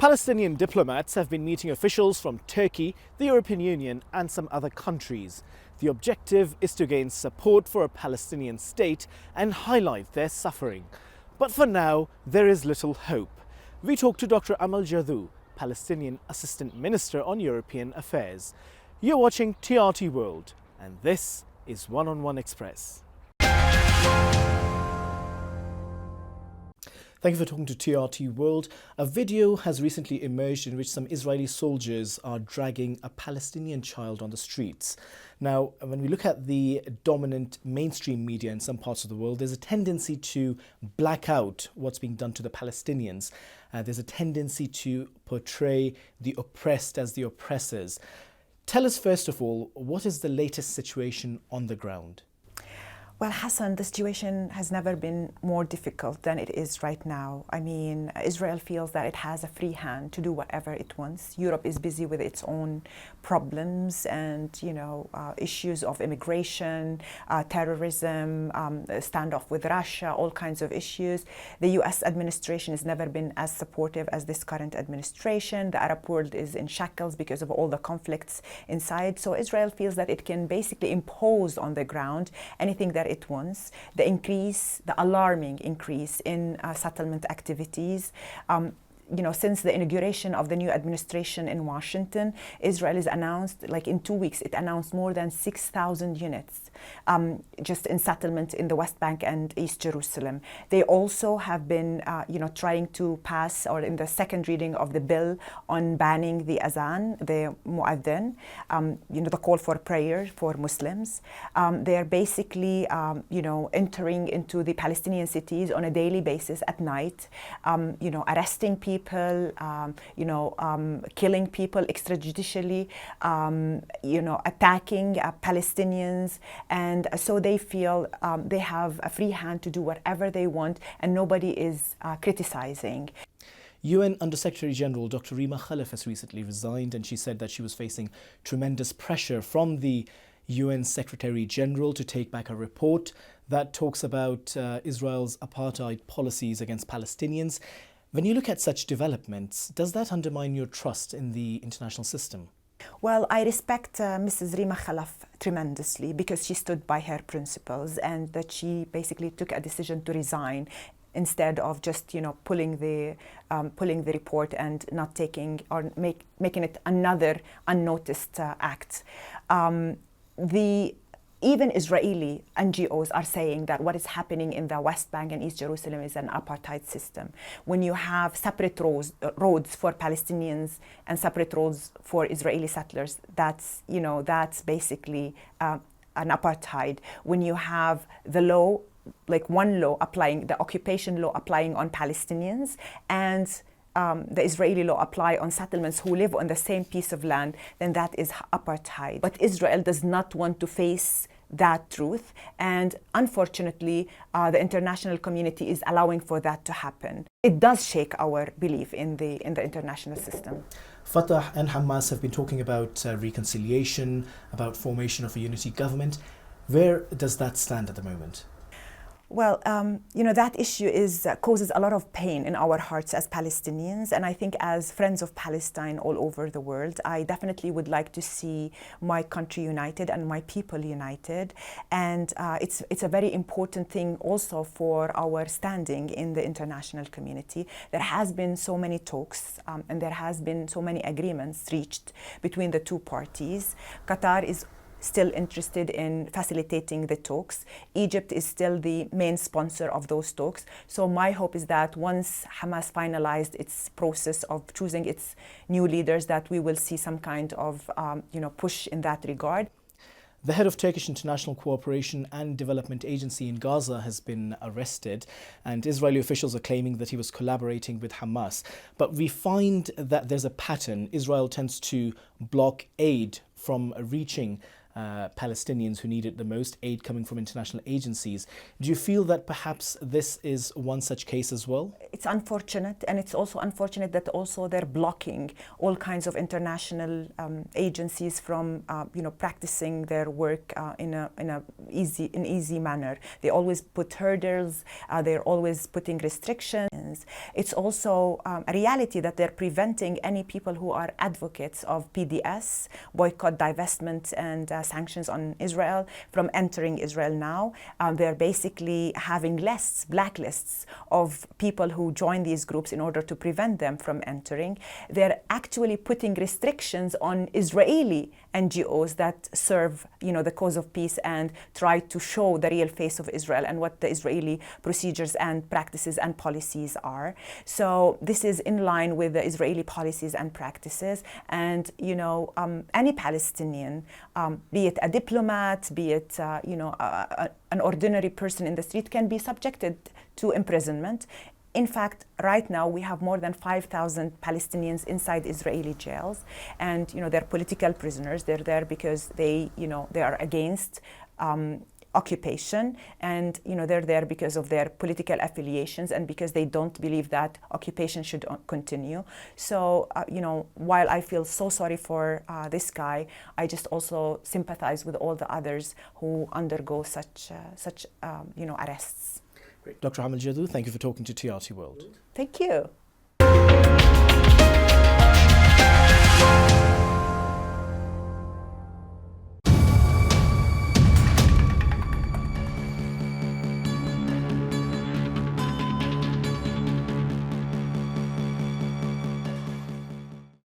Palestinian diplomats have been meeting officials from Turkey, the European Union and some other countries. The objective is to gain support for a Palestinian state and highlight their suffering. But for now, there is little hope. We talked to Dr. Amal Jadou, Palestinian Assistant Minister on European Affairs. You're watching TRT World, and this is One on One Express. Thank you for talking to TRT World. A video has recently emerged in which some Israeli soldiers are dragging a Palestinian child on the streets. Now, when we look at the dominant mainstream media in some parts of the world, there's a tendency to black out what's being done to the Palestinians. There's a tendency to portray the oppressed as the oppressors. Tell us, first of all, what is the latest situation on the ground? Well, Hasan, the situation has never been more difficult than it is right now. I mean, Israel feels that it has a free hand to do whatever it wants. Europe is busy with its own problems and, issues of immigration, terrorism, standoff with Russia, all kinds of issues. The US administration has never been as supportive as this current administration. The Arab world is in shackles because of all the conflicts inside. So Israel feels that it can basically impose on the ground anything that it wants. The alarming increase in settlement activities. Since the inauguration of the new administration in Washington, Israel has announced, in 2 weeks, it announced more than 6,000 units just in settlement in the West Bank and East Jerusalem. They also have been, trying to pass, or in the second reading of the bill on banning the Azan, the Mu'adhin, the call for prayer for Muslims. They're basically, entering into the Palestinian cities on a daily basis at night, arresting people, killing people extrajudicially, attacking Palestinians. And so they feel they have a free hand to do whatever they want, and nobody is criticizing. UN Under-Secretary General Dr. Rima Khalaf has recently resigned, and she said that she was facing tremendous pressure from the UN Secretary General to take back a report that talks about Israel's apartheid policies against Palestinians. When you look at such developments, does that undermine your trust in the international system? Well, I respect Mrs. Rima Khalaf tremendously because she stood by her principles, and that she basically took a decision to resign instead of just pulling the report and not taking or making it another unnoticed act. Even Israeli NGOs are saying that what is happening in the West Bank and East Jerusalem is an apartheid system. When you have separate roads for Palestinians and separate roads for Israeli settlers, that's basically an apartheid. When you have the law, one law applying, the occupation law applying on Palestinians, and the Israeli law apply on settlements who live on the same piece of land, then that is apartheid. But Israel does not want to face that truth, and unfortunately the international community is allowing for that to happen. It does shake our belief in the international system. Fatah and Hamas have been talking about reconciliation, about formation of a unity government. Where does that stand at the moment? Well, that issue causes a lot of pain in our hearts as Palestinians, and I think as friends of Palestine all over the world, I definitely would like to see my country united and my people united. And it's a very important thing also for our standing in the international community. There has been so many talks and there has been so many agreements reached between the two parties. Qatar is still interested in facilitating the talks. Egypt is still the main sponsor of those talks. So my hope is that once Hamas finalized its process of choosing its new leaders, that we will see some kind of push in that regard. The head of Turkish International Cooperation and Development Agency in Gaza has been arrested, and Israeli officials are claiming that he was collaborating with Hamas. But we find that there's a pattern. Israel tends to block aid from reaching Palestinians who need it the most, aid coming from international agencies. Do you feel that perhaps this is one such case as well? It's unfortunate, and it's also unfortunate that also they're blocking all kinds of international agencies from practicing their work in an easy manner. They always put hurdles, they're always putting restrictions. Palestinians. It's also a reality that they're preventing any people who are advocates of PDS, boycott, divestment, and sanctions on Israel, from entering Israel now. They're basically having lists, blacklists of people who join these groups in order to prevent them from entering. They're actually putting restrictions on Israeli NGOs that serve, the cause of peace and try to show the real face of Israel and what the Israeli procedures and practices and policies are. So this is in line with the Israeli policies and practices. And, any Palestinian, be it a diplomat, be it, an ordinary person in the street, can be subjected to imprisonment. In fact, right now we have more than 5,000 Palestinians inside Israeli jails, and they're political prisoners. They're there because they are against occupation, and they're there because of their political affiliations and because they don't believe that occupation should continue. So while I feel so sorry for this guy, I just also sympathize with all the others who undergo such arrests. Great. Dr. Amal Jadou, thank you for talking to TRT World. Thank you.